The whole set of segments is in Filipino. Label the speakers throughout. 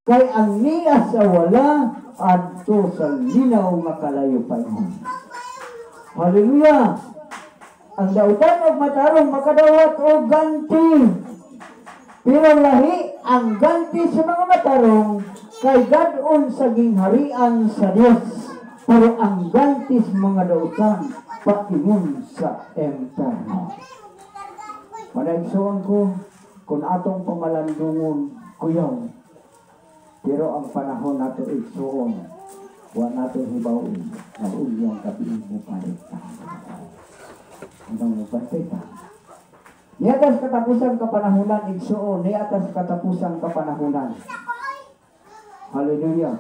Speaker 1: Kay ang niya sa wala adto sa linaw nga kalayo pa niya. Hallelujah! Ang dautan o matarong makadawat o ganti. Pero lahi ang ganti sa mga matarong kay gadon sa gingharian sa Dios. Pero ang ganti sa mga dautan paingon sa impierno. Manaigsuon ko kung atong pamalandungon kuyaw. Pero ang panahon nato igsuon, wa nato hibawin na ulyang kapiin mo palita. Hanggang mo palita. Ni atas katapusan kapanahunan igsuon, ni atas katapusan kapanahunan. Hallelujah.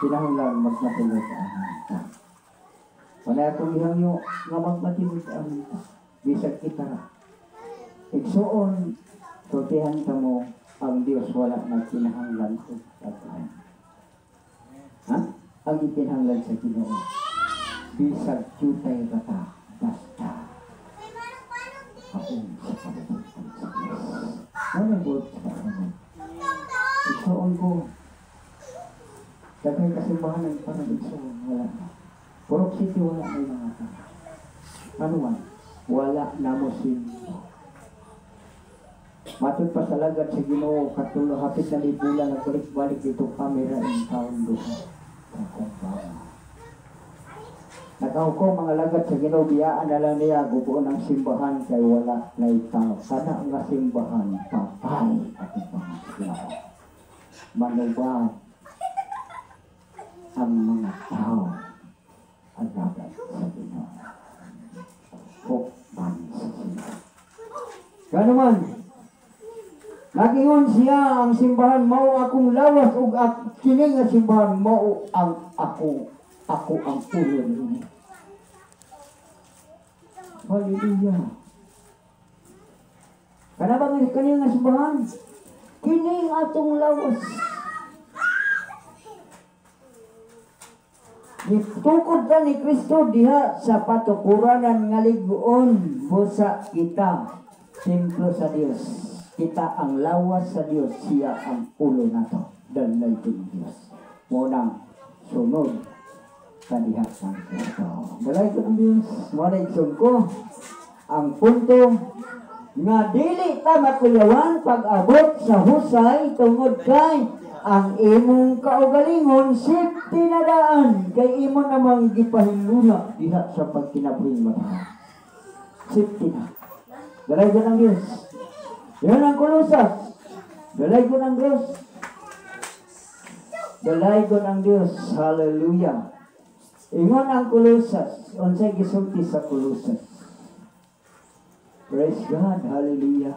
Speaker 1: Kinahanglan magmatulog ang kita. Wala akong ihangyo nga magmatulog ang kita. Bisag kita. Igsuon, tutihan ka mo ang Diyos wala na kinahanglan o pagkain. Ha? Ang ikinahanglan sa Ginoo. Bisag tutay kata, basta aong sa pagkakas sa Diyos. Ano ba sa ano? Igsuon ko. Dagay kasimbahan ng parang igsuon. Wala na. Purok City wala na yung mga tao. Ano man? Wala na mo sindo. Matod pa sa lagat sa Ginoo katulo hapit na libulan na balik-balik dito kamera in taon duha. Nakahukom mga lagat sa Ginoo biyaan na lang niya gubuon ang simbahan kay wala na itaw. Sana nga simbahan papay at ipangasiyaw. Manubad ang mga tao ang lagat sa Ginoo. Hukman sa Ginoo. Gano'n man. Nagingon siya ang simbahan mao akong lawas ug kini nga simbahan mao ang ako ang ulo niya. Hallelujah. Kana ba kini nga simbahan? Kini atong lawas. Gitukod ta ni Kristo diha sa patukuranan nga liguon busa kita templo sa Dios. Kita ang lawas sa Diyos, siya ang ulo nato. Dalay din Diyos. Munang sunod sa dihat ng Kristo. Dalay ko ng Diyos. Munang ko. Ang punto nga dili ta makuyawan pag-abot sa husay tungod kay ang imong kaugalingon safety na daan kay imo namang gipahilula diha sa pagkinabuhing mata. Safety na. Dalay ko ng Diyos. Yan ang Kolosas. Dalay ko ng Diyos. Dalay ko ng Diyos. Hallelujah. Ingon ang Kolosas. Unsay gisulti sa Kolosas. Praise God. Hallelujah.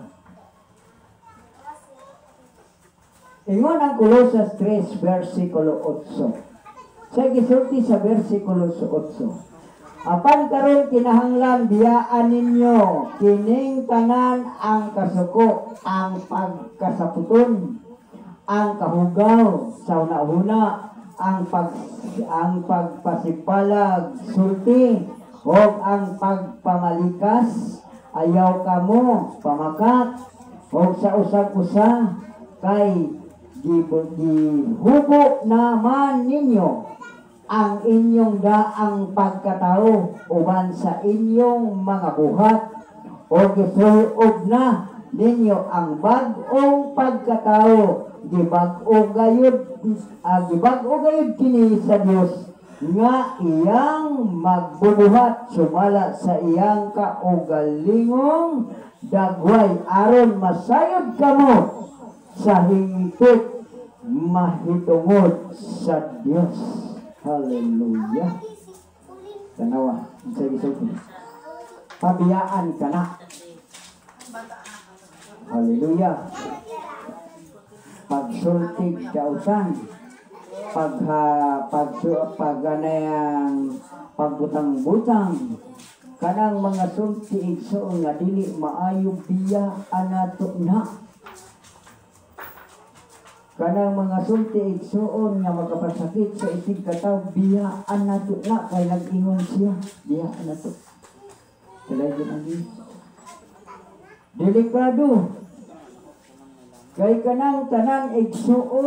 Speaker 1: Ingon ang Kolosas 3, versikulo 8. Sa gisulti sa versikulo 8. Apan karon kinahanglan biyaan ninyo kining tanan ang kasuko, ang pagkasaputon, ang kahugaw sa una-una, ang pagpasipalag, sulti, o ang pagpamalikas, ayaw kamo pamakat, o sa usag-usa kay gihubo naman ninyo ang inyong daang pagkatao uban sa inyong mga buhat o gisuod na ninyo ang bag-ong pagkatao gibag-o gayud kini sa Dios nga iyang magbubuhat sumala sa iyang kaugalingong dagway aron masayod kamo sa hingpit mahitungod sa Dios. Hallelujah. Tanawa, sa gisog. Pabiyaan ka na. Hallelujah. Pagsultig kausan, pagbutang-butang, kanang mga sulti igsoon nga dili maayo biyaan nato na. Kanang mga sulti igsuon nga magkapasakit sa itig kataw biyaan nato na kay nag-ingon siya biyaan nato. Kalay din ang delikado kay kanang tanan igsuon